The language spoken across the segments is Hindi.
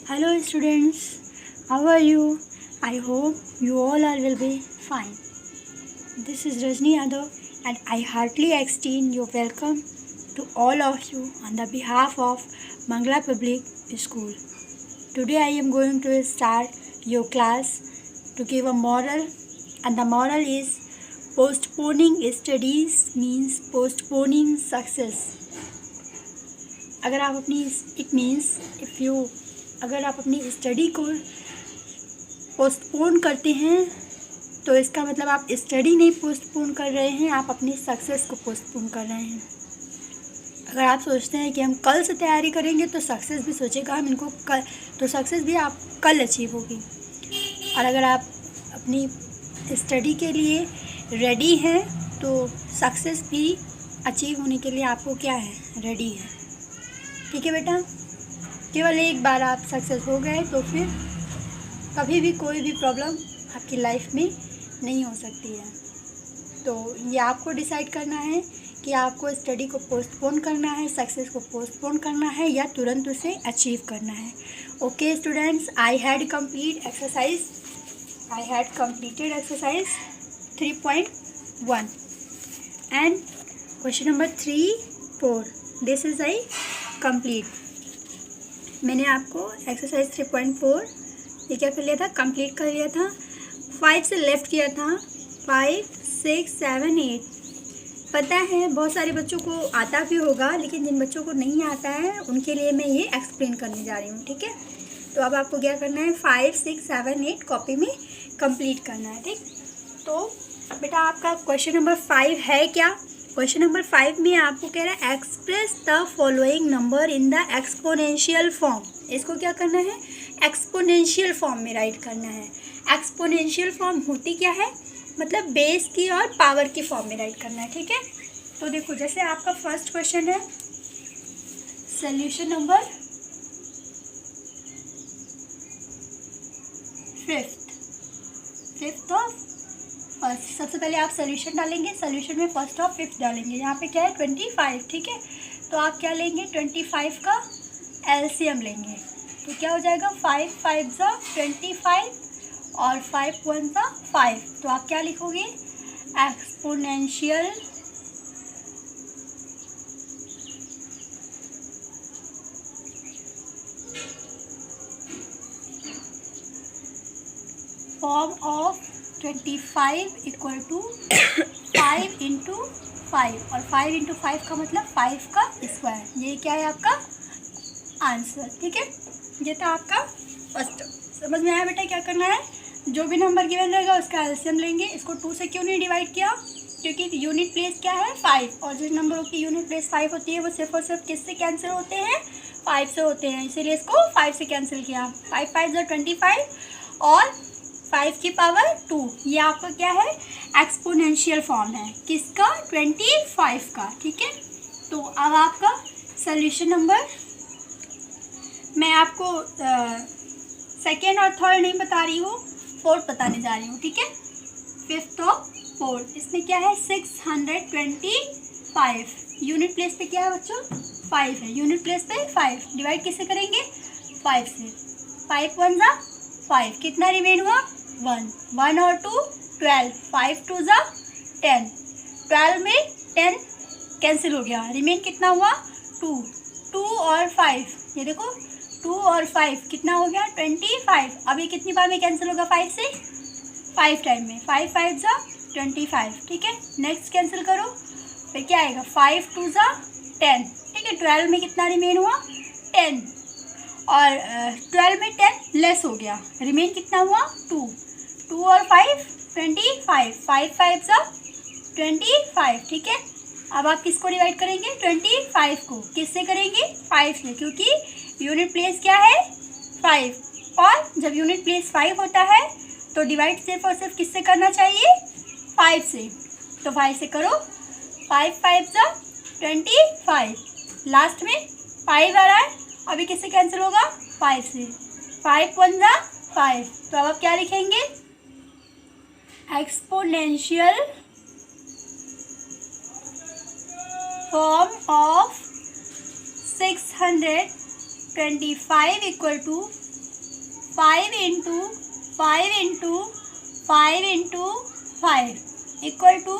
Hello students, how are you? I hope you all are will be fine. This is Rajni Yadav and I heartily extend your welcome to all of you on the behalf of Mangla Public School. Today I am going to start your class to give a moral, and the moral is postponing studies means postponing success. अगर आप अपनी इट मीन्स इफ़ यू अगर आप अपनी स्टडी को पोस्टपोन करते हैं तो इसका मतलब आप स्टडी नहीं पोस्टपोन कर रहे हैं, आप अपनी सक्सेस को पोस्टपोन कर रहे हैं। अगर आप सोचते हैं कि हम कल से तैयारी करेंगे तो सक्सेस भी सोचेगा हम इनको कल, तो सक्सेस भी आप कल अचीव होगी। और अगर आप अपनी स्टडी के लिए रेडी हैं तो सक्सेस भी अचीव होने के लिए आपको क्या है, रेडी है। ठीक है बेटा, केवल एक बार आप सक्सेस हो गए तो फिर कभी भी कोई भी प्रॉब्लम आपकी लाइफ में नहीं हो सकती है। तो ये आपको डिसाइड करना है कि आपको स्टडी को पोस्टपोन करना है, सक्सेस को पोस्टपोन करना है या तुरंत उसे अचीव करना है। Okay students, I had completed exercise 3.1 and question number 3-4 this is I complete. मैंने आपको एक्सरसाइज 3.4 ये क्या कर लिया था, कंप्लीट कर लिया था। 5 से लेफ्ट किया था, 5, 6, 7, 8। पता है बहुत सारे बच्चों को आता भी होगा, लेकिन जिन बच्चों को नहीं आता है उनके लिए मैं ये एक्सप्लेन करने जा रही हूँ। ठीक है, तो अब आपको क्या करना है, 5, 6, 7, 8 कॉपी में कंप्लीट करना है। ठीक, तो बेटा आपका क्वेश्चन नंबर 5 है क्या। क्वेश्चन नंबर 5 में आपको कह रहा है express the following number in the exponential form. इसको क्या करना है, एक्सपोनेंशियल फॉर्म में राइट करना है। एक्सपोनेंशियल फॉर्म होती क्या है, मतलब बेस की और पावर की फॉर्म में राइट करना है। ठीक है, तो देखो जैसे आपका फर्स्ट क्वेश्चन है solution number 5th of first. सबसे पहले आप सोल्यूशन डालेंगे, सोल्यूशन में फर्स्ट ऑफ 5th डालेंगे। यहाँ पे क्या है 25। ठीक है, तो आप क्या लेंगे 25 का एलसीएम लेंगे, तो क्या हो जाएगा 5 5 ज़ा 25 और 5 1 ज़ा 5। तो आप क्या लिखोगे, exponential form of 25 equal to 5 into 5 और 5 इंटू 5 का मतलब 5 का स्क्वायर। ये क्या है आपका आंसर। ठीक है, ये था आपका फर्स्ट। समझ में आया बेटा क्या करना है, जो भी नंबर गिवन रहेगा उसका एलसीएम लेंगे। इसको 2 से क्यों नहीं डिवाइड किया, क्योंकि यूनिट प्लेस क्या है 5, और जिन नंबरों की यूनिट प्लेस 5 होती है वो सिर्फ और सिर्फ किससे कैंसिल होते हैं, 5 से होते हैं, इसीलिए इसको 5 से कैंसिल किया। 5 5 ज़ा 25 और 5 की पावर 2। ये आपका क्या है, एक्सपोनेंशियल फॉर्म है किसका, 25 का। ठीक है, तो अब आपका सोल्यूशन नंबर, मैं आपको सेकेंड और थर्ड नहीं बता रही हूँ, 4th बताने जा रही हूँ। ठीक है, 5th ऑफ 4th, इसमें क्या है 625। यूनिट प्लेस पे क्या है बच्चों, 5 है, यूनिट प्लेस पे 5। डिवाइड किससे करेंगे, 5 से। 5 1 ज़ा 5, कितना रिमेन हुआ 1 1 और 2 12, 5 2 ज़ा 10, 12 में 10 कैंसिल हो गया, रिमेन कितना हुआ 2 2 और 5। ये देखो 2 और 5 कितना हो गया 25। अब ये कितनी बार में कैंसिल होगा 5 से, 5 टाइम में, 5 5 ज़ा 25। ठीक है, नेक्स्ट कैंसिल करो, फिर क्या आएगा 5 2 ज़ा 10। ठीक है, 12 में कितना रिमेन हुआ 10 और 12 में 10 लेस हो गया, रिमेन कितना हुआ 2 2 और 5 25, 5 5 ज़ा 25। ठीक है, अब आप किसको डिवाइड करेंगे 25 को, किससे करेंगे 5 से, क्योंकि यूनिट प्लेस क्या है 5, और जब यूनिट प्लेस 5 होता है तो डिवाइड सिर्फ और सिर्फ किससे करना चाहिए 5 से। तो 5 से करो, 5 5 ज़ा 25, लास्ट में 5 आ रहा है, अभी किससे कैंसिल होगा 5 से। 5 1 ज़ा 5, तो अब आप क्या लिखेंगे, exponential form of 625 equal to 5 into 5 into 5 into 5 equal to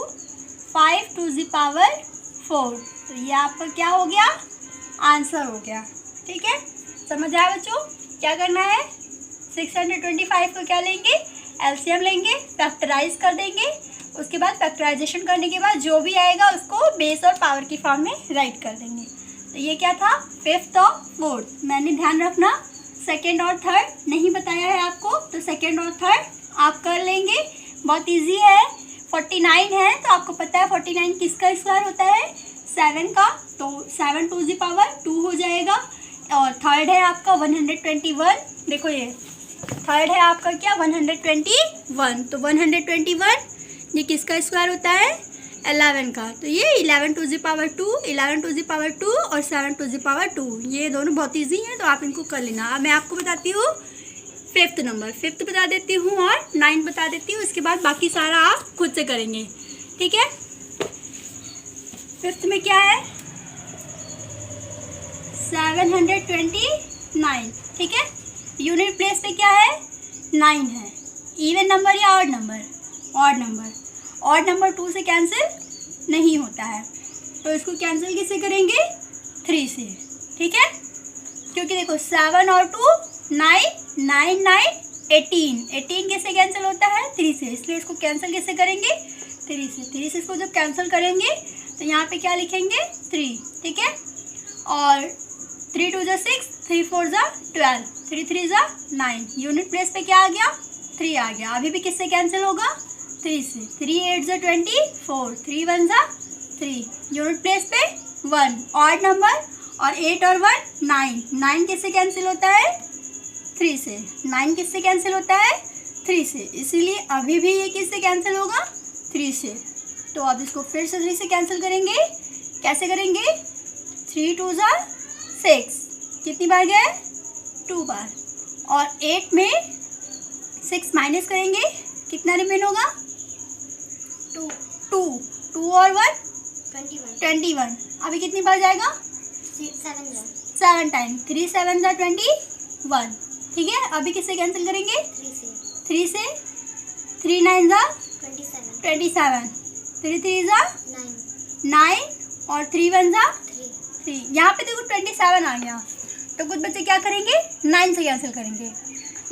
5 to the power 4। तो ये आपका क्या हो गया, आंसर हो गया। ठीक है, समझ आया बच्चों? क्या करना है, 625 को क्या लेंगे, एलसीएम लेंगे, फैक्टराइज कर देंगे। उसके बाद फैक्टराइजेशन करने के बाद जो भी आएगा उसको बेस और पावर की फॉर्म में राइट कर देंगे। तो ये क्या था, फिफ्थ और फोर्थ। मैंने ध्यान रखना सेकेंड और थर्ड नहीं बताया है आपको, तो सेकेंड और थर्ड आप कर लेंगे, बहुत इजी है। 49 है तो आपको पता है 49 किसका स्क्वायर होता है, 7 का, तो 7 टू द पावर 2 हो जाएगा। और थर्ड है आपका 121, देखो ये थर्ड है आपका क्या, 121, तो 121 ये किसका स्क्वायर होता है, 11 का, तो ये 11 to the power 2, 11 to the power 2 और 7 टू द पावर 2, ये दोनों बहुत इजी हैं तो आप इनको कर लेना। अब मैं आपको बताती हूँ फिफ्थ नंबर, फिफ्थ बता देती हूँ और 9 बता देती हूँ, इसके बाद बाकी सारा आप खुद से करेंगे। ठीक है, फिफ्थ में क्या है, 729। ठीक है, यूनिट प्लेस पे क्या है, 9 है। इवन नंबर या odd number, odd number, odd number 2 से कैंसिल नहीं होता है, तो इसको कैंसिल किससे करेंगे, 3 से। ठीक है, क्योंकि देखो 7 और 2 9, 9 9 18, 18 किससे कैंसिल होता है, 3 से, इसलिए इसको कैंसिल किससे करेंगे, 3 से। 3 से इसको जब कैंसिल करेंगे तो यहाँ पे क्या लिखेंगे, 3। ठीक है, और 3 2 जा 6, 3 4 जा 12, 3 3 जा 9, यूनिट प्लेस पे क्या आ गया, 3 आ गया। अभी भी किससे कैंसिल होगा, 3 से। 3 8 जा 24, 3 1 जा 3, यूनिट प्लेस पे 1, ऑड नंबर, और 8 और 1 9, 9 किससे कैंसिल होता है, 3 से। 9 किससे कैंसिल होता है, 3 से, इसीलिए अभी भी ये किससे कैंसिल होगा, 3 से। तो अब इसको फिर से 3 से कैंसिल करेंगे, कैसे करेंगे, 3 2 जा 6, कितनी बार गया, 2 बार, और 8 में 6 माइनस करेंगे, कितना रिमेन होगा, 2 2 2 और 1 21, अभी कितनी बार जाएगा, 7 टाइम, 3 7 जा 21। ठीक है, अभी किससे कैंसिल करेंगे, 3 से। 3 9 जा 27, 3 3 जा 9 और 3 1 जा 3, यहाँ पे देखो 27 आ गया, तो कुछ बच्चे क्या करेंगे, 9 से कैंसिल करेंगे,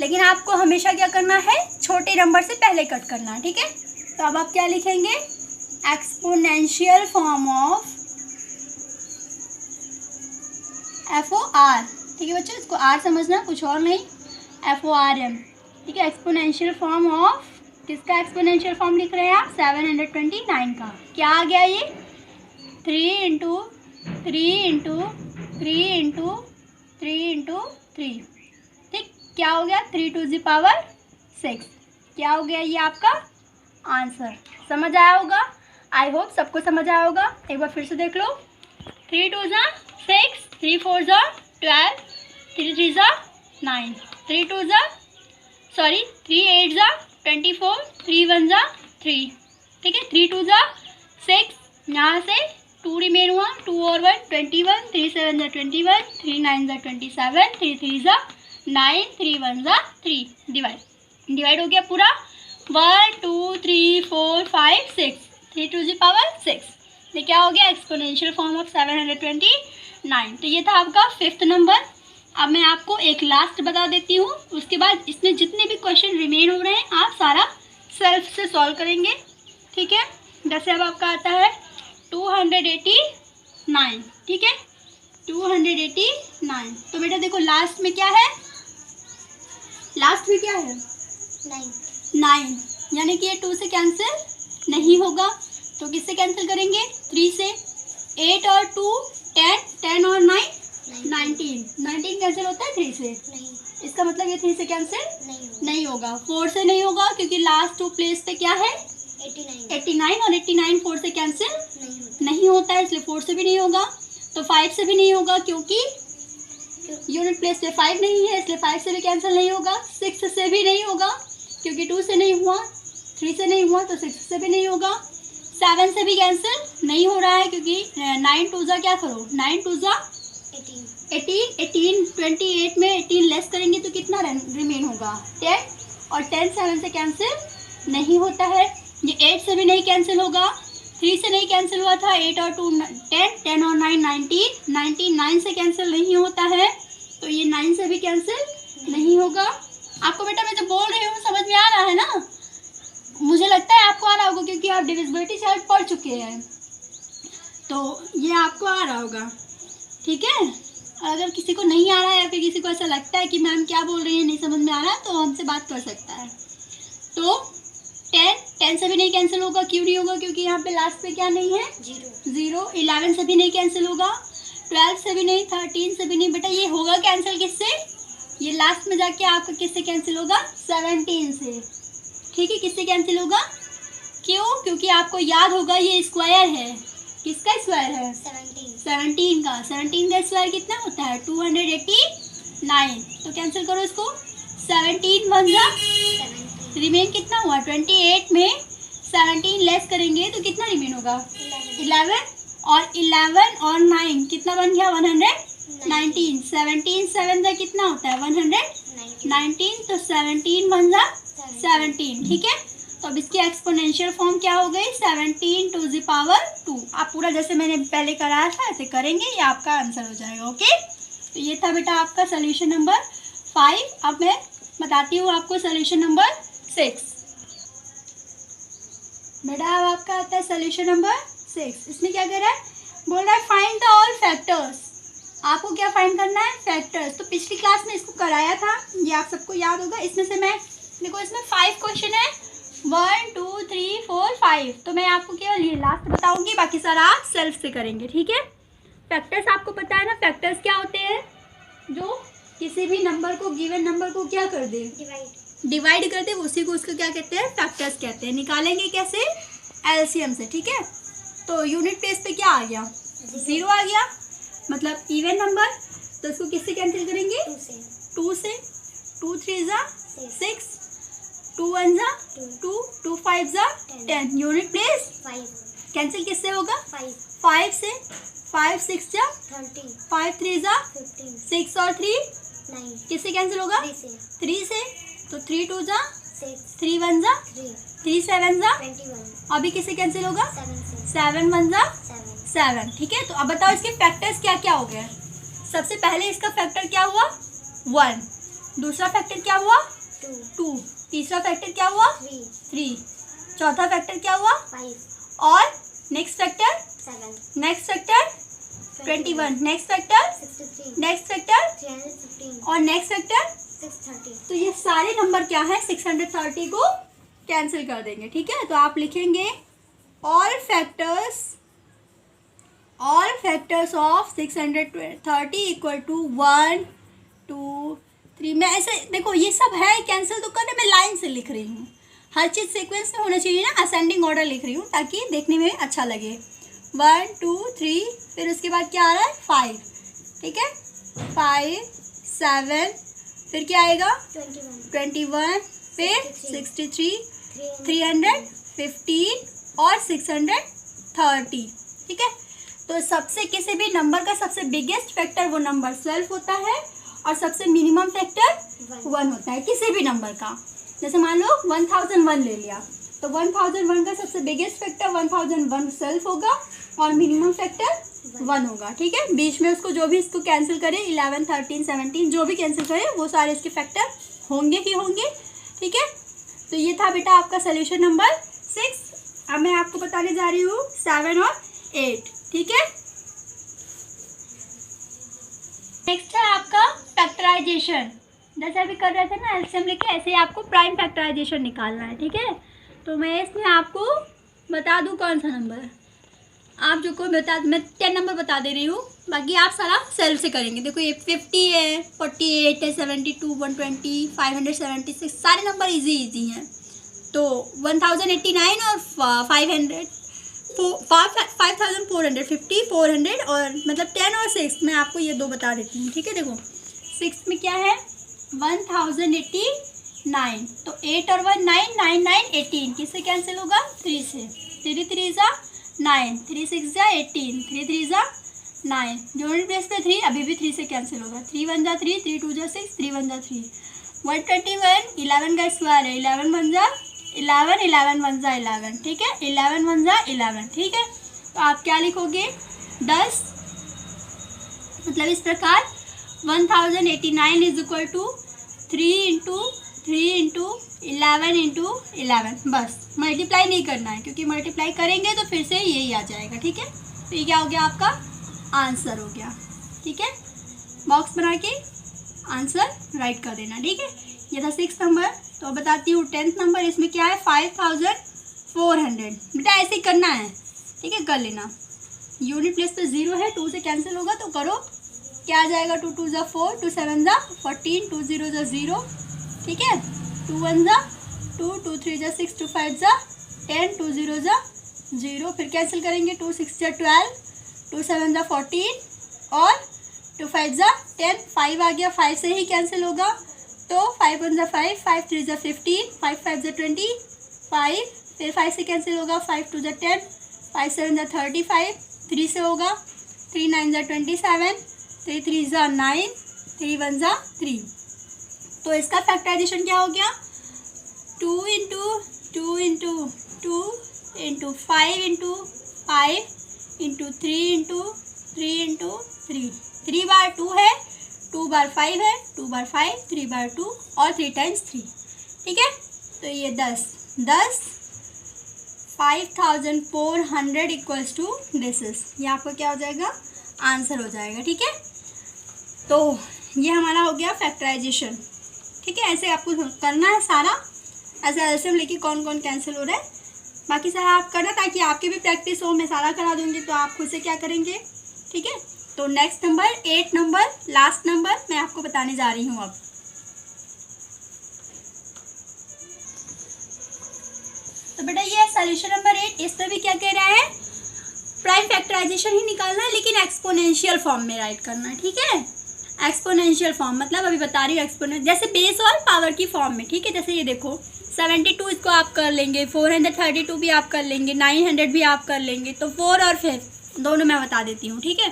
लेकिन आपको हमेशा क्या करना है, छोटे नंबर से पहले कट करना है। ठीक है, तो अब आप क्या लिखेंगे, एक्सपोनेंशियल फॉर्म ऑफ FOR। ठीक है बच्चों, इसको R समझना, कुछ और नहीं, FORM। ठीक है, एक्सपोनेंशियल फॉर्म ऑफ, किसका एक्सपोनेंशियल फॉर्म लिख रहे हैं आप, 729 का। क्या आ गया ये, 3 इंटू 3 इंटू 3 इंटू 3 इंटू 3। ठीक, क्या हो गया, 3 टू द पावर 6। क्या हो गया ये आपका आंसर। समझ आया होगा, आई होप सबको समझ आया होगा। एक बार फिर से देख लो, 3 2 जा 6, 3 4 जा 12, 3 3 जा 9, 3 2 जा 3 8 जा 24, 3 1 जा 3। ठीक है, 3 2 जा 6, यहाँ से 2 रिमेन हुआ, 2 और 1 21, 3 7 जा 21, 3 9 जा 27, 3 3 जा 9, 3 1 जा 3, डिवाइड हो गया पूरा, 1 2 3 4 5 6, 3 टू द पावर 6। ये क्या हो गया, एक्सपोनेंशियल फॉर्म ऑफ 729। तो ये था आपका फिफ्थ नंबर। अब मैं आपको एक लास्ट बता देती हूँ, उसके बाद इसमें जितने भी क्वेश्चन रिमेन हो रहे हैं आप सारा सेल्फ से सॉल्व करेंगे। ठीक है, जैसे अब आपका आता है 289। ठीक है, 289। तो बेटा देखो लास्ट में क्या है, लास्ट में क्या है, 9, यानी कि ये 2 से कैंसिल नहीं होगा, तो किससे कैंसिल करेंगे, 3 से। 8 और 2 10, 10 और 9 19 कैंसिल होता है 3 से, इसका मतलब ये 3 से कैंसिल नहीं होगा। 4 से नहीं होगा क्योंकि लास्ट 2 प्लेस पे क्या है, 89, और 89 4 से कैंसिल नहीं होता है, इसलिए 4 से भी नहीं होगा। तो 5 से भी नहीं होगा क्योंकि यूनिट प्लेस पे 5 नहीं है, इसलिए 5 से भी कैंसिल नहीं होगा। 6 से भी नहीं होगा क्योंकि 2 से नहीं हुआ, 3 से नहीं हुआ, तो 6 से भी नहीं होगा। 7 से भी कैंसिल नहीं हो रहा है क्योंकि 9 2 जा क्या करो, 9 2 जा 18 28 में 18 लेस करेंगे तो कितना रिमेन होगा 10 और 10 7 से कैंसिल नहीं होता है। ये 8 से भी नहीं कैंसिल होगा, 3 से नहीं कैंसिल हुआ था, 8 और 2 10, 10 और 9 19, 9 से कैंसिल नहीं होता है, तो ये 9 से भी कैंसिल नहीं होगा। आपको बेटा मैं जो बोल रही हूँ समझ में आ रहा है ना? मुझे लगता है आपको आ रहा होगा क्योंकि आप डिविजिबिलिटी चार्ट पढ़ चुके हैं, तो ये आपको आ रहा होगा। ठीक है, अगर किसी को नहीं आ रहा है या फिर किसी को ऐसा लगता है कि मैम क्या बोल रही है नहीं समझ में आ रहा है, तो हमसे बात कर सकता है। तो 10 से भी नहीं कैंसिल होगा, क्यों नहीं होगा? क्योंकि यहाँ पे लास्ट पे क्या नहीं है, 0। 11 से भी नहीं कैंसिल होगा, 12 से भी नहीं, 13 से भी नहीं। बेटा ये होगा कैंसिल किससे? ये लास्ट में जाके आपका किससे कैंसिल होगा? 17 से। ठीक है, किससे कैंसिल होगा? क्यों? क्योंकि आपको याद होगा ये स्क्वायर है। किसका स्क्वायर है? 17 का। 17 का स्क्वायर कितना होता है? 289। तो कैंसिल करो इसको। 17 1 जा, रिमेन कितना हुआ? 28 में 17 लेस करेंगे तो कितना रिमेन होगा? 11 और 11 और 9 कितना बन गया? 119। 17 7 जा कितना होता है? 119। तो 17 1 जा 17। ठीक है, तो अब इसकी एक्सपोनेंशियल फॉर्म क्या हो गई? 17 टू द पावर 2। आप पूरा जैसे मैंने पहले कराया था ऐसे करेंगे, ये आपका आंसर हो जाएगा। ओके, तो ये था बेटा आपका सोल्यूशन नंबर 5। अब मैं बताती हूँ आपको सोल्यूशन नंबर 6। बेटा अब आपका आता है सोल्यूशन नंबर 6। इसमें क्या कर रहा है? बोल रहा है फाइंड द ऑल फैक्टर्स। आपको क्या फाइंड करना है? फैक्टर्स। तो पिछली क्लास में इसको कराया था, ये आप सबको याद होगा। इसमें से मैं देखो, इसमें 5 क्वेश्चन है, 1 2 3 4 5। तो मैं आपको केवल ये लास्ट बताऊंगी, बाकी सारा आप सेल्फ से करेंगे। ठीक है, फैक्टर्स आपको पता है ना? फैक्टर्स क्या होते हैं? जो किसी भी नंबर को, गिवन नंबर को क्या कर दे? डिवाइड कर दे, उसी को उसको क्या कहते हैं? फैक्टर्स कहते हैं। निकालेंगे कैसे? एलसीएम से। ठीक है, तो यूनिट प्लेस पे क्या आ गया? 0 आ गया, मतलब इवन नंबर। तो इसको किससे कैंसिल करेंगे? 2 से। 2 3 जा 6, 2 1 जा 2, 2 5 जा 10। यूनिट प्लेस कैंसिल किससे होगा? 5 से। 5 6 जा 5 3 जा 6 और 3 किससे कैंसिल होगा? 3 से। तो 3 2 जा 3 1 जा 3 7 जा, अभी किससे कैंसिल होगा? 7 1 जा 7। ठीक है, तो अब बताओ इसके फैक्टर्स क्या क्या हो गए? सबसे पहले इसका फैक्टर क्या हुआ? 1। दूसरा फैक्टर क्या हुआ? 2। तीसरा फैक्टर क्या हुआ? 3। चौथा फैक्टर क्या हुआ? 5। और next factor? 7। Next factor? 21। Next factor? 63। Next factor? 315। और नेक्स्ट फैक्टर? 630। तो ये सारे नंबर क्या है? 630 को कैंसिल कर देंगे। ठीक है, तो आप लिखेंगे all factors of 630 equal to 1 2 3। मैं ऐसे देखो, ये सब है कैंसिल तो करने, मैं लाइन से लिख रही हूँ। हर चीज़ सीक्वेंस में होना चाहिए ना, असेंडिंग ऑर्डर लिख रही हूँ ताकि देखने में अच्छा लगे। 1 2 3, फिर उसके बाद क्या आ रहा है? 5। ठीक है, 5 7, फिर क्या आएगा? 21, फिर 63, 315 और 630। ठीक है, तो सबसे किसी भी नंबर का सबसे बिगेस्ट फैक्टर वो नंबर 12 होता है और सबसे मिनिमम फैक्टर 1 होता है किसी भी नंबर का। जैसे मान लो 1001 ले लिया, तो 1001 का सबसे बिगेस्ट फैक्टर 1001 12 होगा और मिनिमम फैक्टर 1 होगा। ठीक है, बीच में उसको जो भी इसको कैंसिल करे 11 13 17 जो भी कैंसिल करे वो सारे इसके फैक्टर होंगे ही होंगे। ठीक है, तो ये था बेटा आपका सोल्यूशन नंबर 6। अब मैं आपको बताने जा रही हूँ 7 और 8। ठीक है, नेक्स्ट है आपका फैक्टराइजेशन। जैसे अभी कर रहे थे ना एलसीएम लेके, ऐसे ही आपको प्राइम फैक्टराइजेशन निकालना है। ठीक है, तो मैं इसमें आपको बता दूँ कौन सा नंबर आप जो को बता, मैं 10 नंबर बता दे रही हूँ, बाकी आप सारा सेल्फ से करेंगे। देखो ये 50 है, 48 है, 72 120 576, सारे नंबर इजी हैं। तो 1089 और 5450 400 और मतलब 10 और 6 मैं आपको ये दो बता देती हूँ। ठीक है, देखो 6 में क्या है? 1089। तो 8 और 1 9 9 9 18 किससे कैंसिल होगा? 3 से। 3 3 जा 9, 3 6 जा 18, 3 3 जा 9, यूनिट प्लेस पे 3, अभी भी 3 से कैंसिल होगा, 3 1 जा 3, 3 2 जा 6, 3 1 जा 3, 121, 11 का स्क्वायर है, 11 1 जा 11, 11 1 जा 11, ठीक है, 11 1 जा 11, ठीक है। तो आप क्या लिखोगे 10, मतलब इस प्रकार 1089 is equal to 3 into 3 into 11 into 11, बस मल्टीप्लाई नहीं करना है, क्योंकि मल्टीप्लाई करेंगे तो फिर से यही आ जाएगा, ठीक है। तो ये क्या हो गया, आपका आंसर हो गया, ठीक है। बॉक्स बना के आंसर राइट कर देना, ठीक है। ये था 6th नंबर। तो बताती हूँ 10th नंबर, इसमें क्या है 5400, बेटा ऐसे ही करना है, ठीक है, कर लेना। यूनिट प्लेस पे 0 है, 2 से कैंसिल होगा तो करो, क्या आ जाएगा 2 2 जा 4, 2 7 जा 14, 2 0 जा 0, ठीक है, 2 1 जा 2, 2 3 जा 6, 2 5 जा 10, 2 0 जा 0, फिर कैंसिल करेंगे 2 6 जा 12, 2 7 जा 14 और 2 5 जा 10, 5 आ गया, 5 से ही कैंसिल होगा, तो 5 1 जा 5, 5 3 जा 15, 5 5 जा 25, फिर 5 से कैंसिल होगा, 5 2 जा 10, 5 7 जा 35, 3 से होगा, 3 9 जा 27, 3 3 जा 9, 3 1 जा 3। तो इसका फैक्टराइजेशन क्या हो गया 2 into 2 into 2 into 5 into 5 into 3 into 3 into 3, 3 बार 2 है, 2 बार 5 है, 2 बार 5, 3 बार 2 और 3 टाइम्स 3, ठीक है। तो ये 10 5400 इक्वल्स टू दिस इज, ये आपका क्या हो जाएगा आंसर हो जाएगा, ठीक है। तो ये हमारा हो गया फैक्टराइजेशन, ठीक है। ऐसे आपको करना है सारा, ऐसे एलसीएम लेके कौन कौन कैंसिल हो रहा है, बाकी सारा आप करना, ताकि आपकी भी प्रैक्टिस हो। मैं सारा करा दूंगी तो आप खुद से क्या करेंगे, ठीक है। तो next number 8 number, last number मैं आपको बताने जा रही हूँ अब। तो बेटा ये सॉल्यूशन नंबर 8, इस पर भी क्या कह रहा है प्राइम फैक्टराइजेशन ही निकालना है, लेकिन एक्सपोनेंशियल फॉर्म में राइट करना है, ठीक है। एक्सपोनेंशियल फॉर्म मतलब अभी बता रही हूँ एक्सपोनेंशियल, जैसे बेस और पावर की फॉर्म में, ठीक है। जैसे ये देखो 72 इसको आप कर लेंगे, 432 भी आप कर लेंगे, 900 भी आप कर लेंगे, तो 4 और 5 दोनों मैं बता देती हूँ, ठीक है।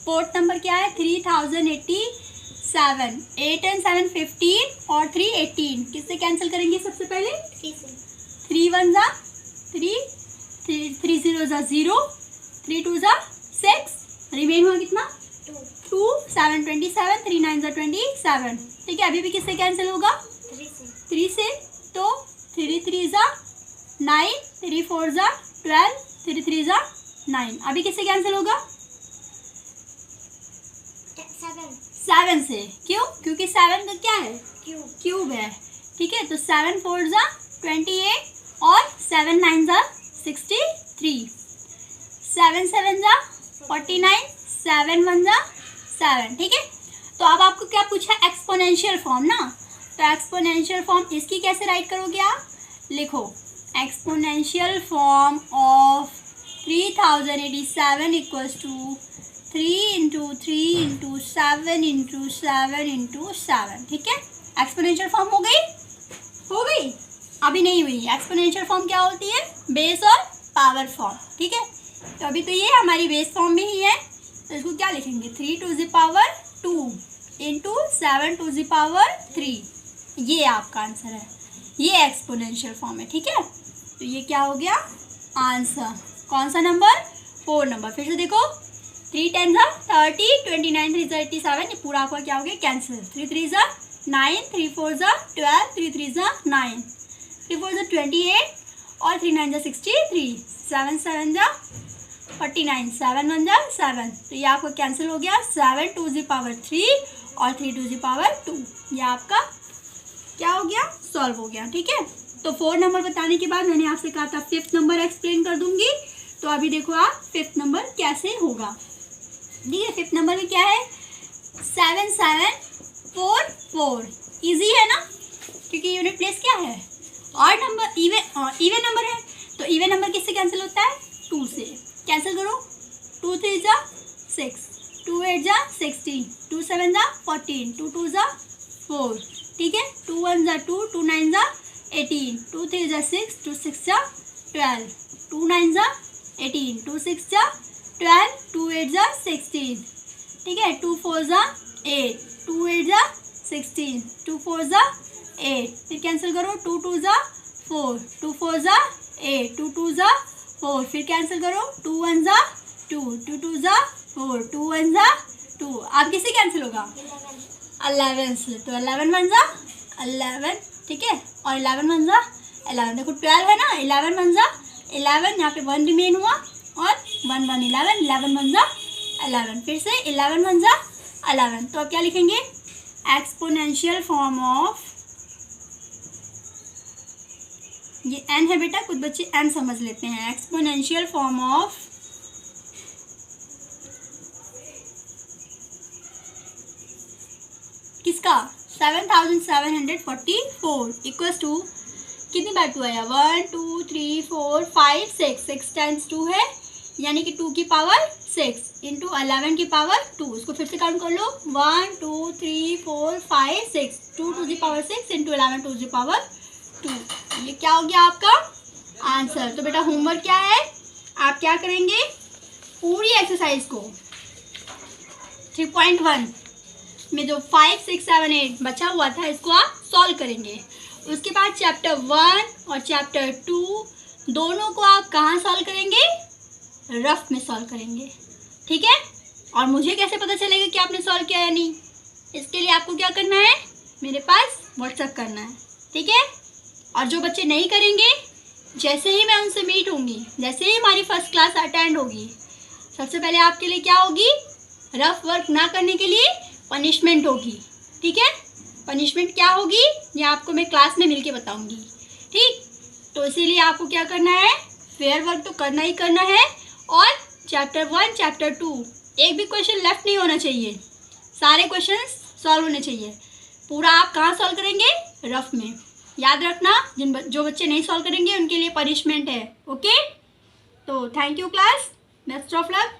4th नंबर क्या है 3087, 8 and 7 15 और 3 18, किससे कैंसिल करेंगे सबसे पहले 3 1 जा 3, 3 0 जा 0, 3 2 जा 6, रिमेन हुआ कितना 2, 7 27, 3 9 जा 27, ठीक है। अभी भी किससे कैंसिल होगा 3 से, तो 3 3 जा 9, 3 4 जा 12, 3 3 जा 9, अभी किससे कैंसिल होगा 7 से, क्यों, क्योंकि 7 का क्या है क्यूब है, ठीक है। तो 7 4 जा 28 और 7 9 जा 63, 7 7 जा 49, 7 1 जा 7, ठीक है। तो अब आपको क्या पूछा एक्सपोनेंशियल फॉर्म ना, तो एक्सपोनेंशियल फॉर्म इसकी कैसे राइट करोगे आप, लिखो exponential form of 3087 equals to 3 into 3 into 7 into 7 into 7, ठीक है। एक्सपोनेंशियल फॉर्म हो गई अभी नहीं हुई। एक्सपोनेंशियल फॉर्म क्या होती है बेस और पावर फॉर्म, ठीक है। तो अभी तो ये हमारी बेस फॉर्म में ही है, तो इसको क्या लिखेंगे 3 to the power 2 into 7 to the power 3, ये आपका आंसर है, ये एक्सपोनेंशियल फॉर्म है, ठीक है। तो ये क्या हो गया आंसर, कौन सा नंबर 4 नंबर। फिर से देखो 3 10 जा 30, 29 3 जा 87, ये पूरा आपका क्या हो गया कैंसिल, 3 3 जा 9, 3 4 जा 12, 3 3 जा 9, 3 4 जा 28 और 3 9 जा 63, 7 7 जा 49, 7 1 जा 7, तो ये आपका कैंसिल हो गया, 7 टू द पावर 3 और 3 टू द पावर 2, ये आपका क्या हो गया सॉल्व हो गया, ठीक है। तो 4 नंबर बताने के बाद मैंने आपसे कहा था 5th नंबर एक्सप्लेन कर दूंगी, तो अभी देखो आप 5th नंबर कैसे होगा, ठीक है। 5th नंबर में क्या है 7 7 4 4, इजी है ना, क्योंकि यूनिट प्लेस क्या है और नंबर इवन नंबर है, तो इवन नंबर किससे कैंसिल होता है 2 से, कैंसिल करो 2 3 जा 6, 2 8 जा 16, 2 7 जा 14, 2 2 जा 4, ठीक है, 2 1 जा 2, 2 9 जा 18, 2 3 जा 6, 2 6 जा 12, 2 9 जा 18, 2 6 जा 12, 2 8 जा 16, ठीक है। 2 4 जा 8, 2 8 जा 16, 2 4 जा 8, फिर कैंसिल करो, 2 2 जा 4, 2 4 जा 8, 2 2 जा 4, फिर कैंसिल करो, 2 1 जा 2, 2 2 जा 4, 2 1 जा 2, आप किससे कैंसिल होगा? 11 से, तो 11 1 जा 11, ठीक है, और 11 1 जा 11, देखो 12 है ना, 11 1 जा 11, यहाँ पे 1 रिमेन हुआ और 1 1 11, 11 1 जा 11, फिर से 11 1 जा 11, तो अब क्या लिखेंगे? एक्सपोनेंशियल फॉर्म ऑफ, ये n है बेटा, कुछ बच्चे n समझ लेते हैं। एक्सपोनेंशियल फॉर्म ऑफ किसका? 7744 इक्वल्स टू, कितनी बार 2 आया? 1 2 3 4 5 6, 6 टाइम्स 2 है, यानी कि 2 की पावर 6 इंटू 11 की पावर 2, इसको फिर से काउंट कर लो, 1 2 3 4 5 6, 2 to the power 6 into 11 to the power 2, ये क्या हो गया आपका आंसर। तो बेटा होमवर्क क्या है, आप क्या करेंगे, पूरी एक्सरसाइज को 3.1 में जो 5 6 7 8 बचा हुआ था इसको आप सॉल्व करेंगे। उसके बाद चैप्टर 1 और चैप्टर 2 दोनों को आप कहाँ सॉल्व करेंगे? रफ में सॉल्व करेंगे, ठीक है। और मुझे कैसे पता चलेगा कि आपने सॉल्व किया या नहीं? इसके लिए आपको क्या करना है, मेरे पास व्हाट्सएप करना है, ठीक है। और जो बच्चे नहीं करेंगे, जैसे ही मैं उनसे मीट होंगी, जैसे ही हमारी फर्स्ट क्लास अटेंड होगी, सबसे पहले आपके लिए क्या होगी, रफ वर्क ना करने के लिए पनिशमेंट होगी, ठीक है। पनिशमेंट क्या होगी ये आपको मैं क्लास में मिलके बताऊंगी, ठीक। तो इसीलिए आपको क्या करना है, फेयर वर्क तो करना ही करना है, और चैप्टर 1 चैप्टर 2 एक भी क्वेश्चन लेफ्ट नहीं होना चाहिए, सारे क्वेश्चंस सॉल्व होने चाहिए। पूरा आप कहाँ सॉल्व करेंगे, रफ में। याद रखना, जो बच्चे नहीं सॉल्व करेंगे उनके लिए पनिशमेंट है, ओके। तो thank you class, best of luck.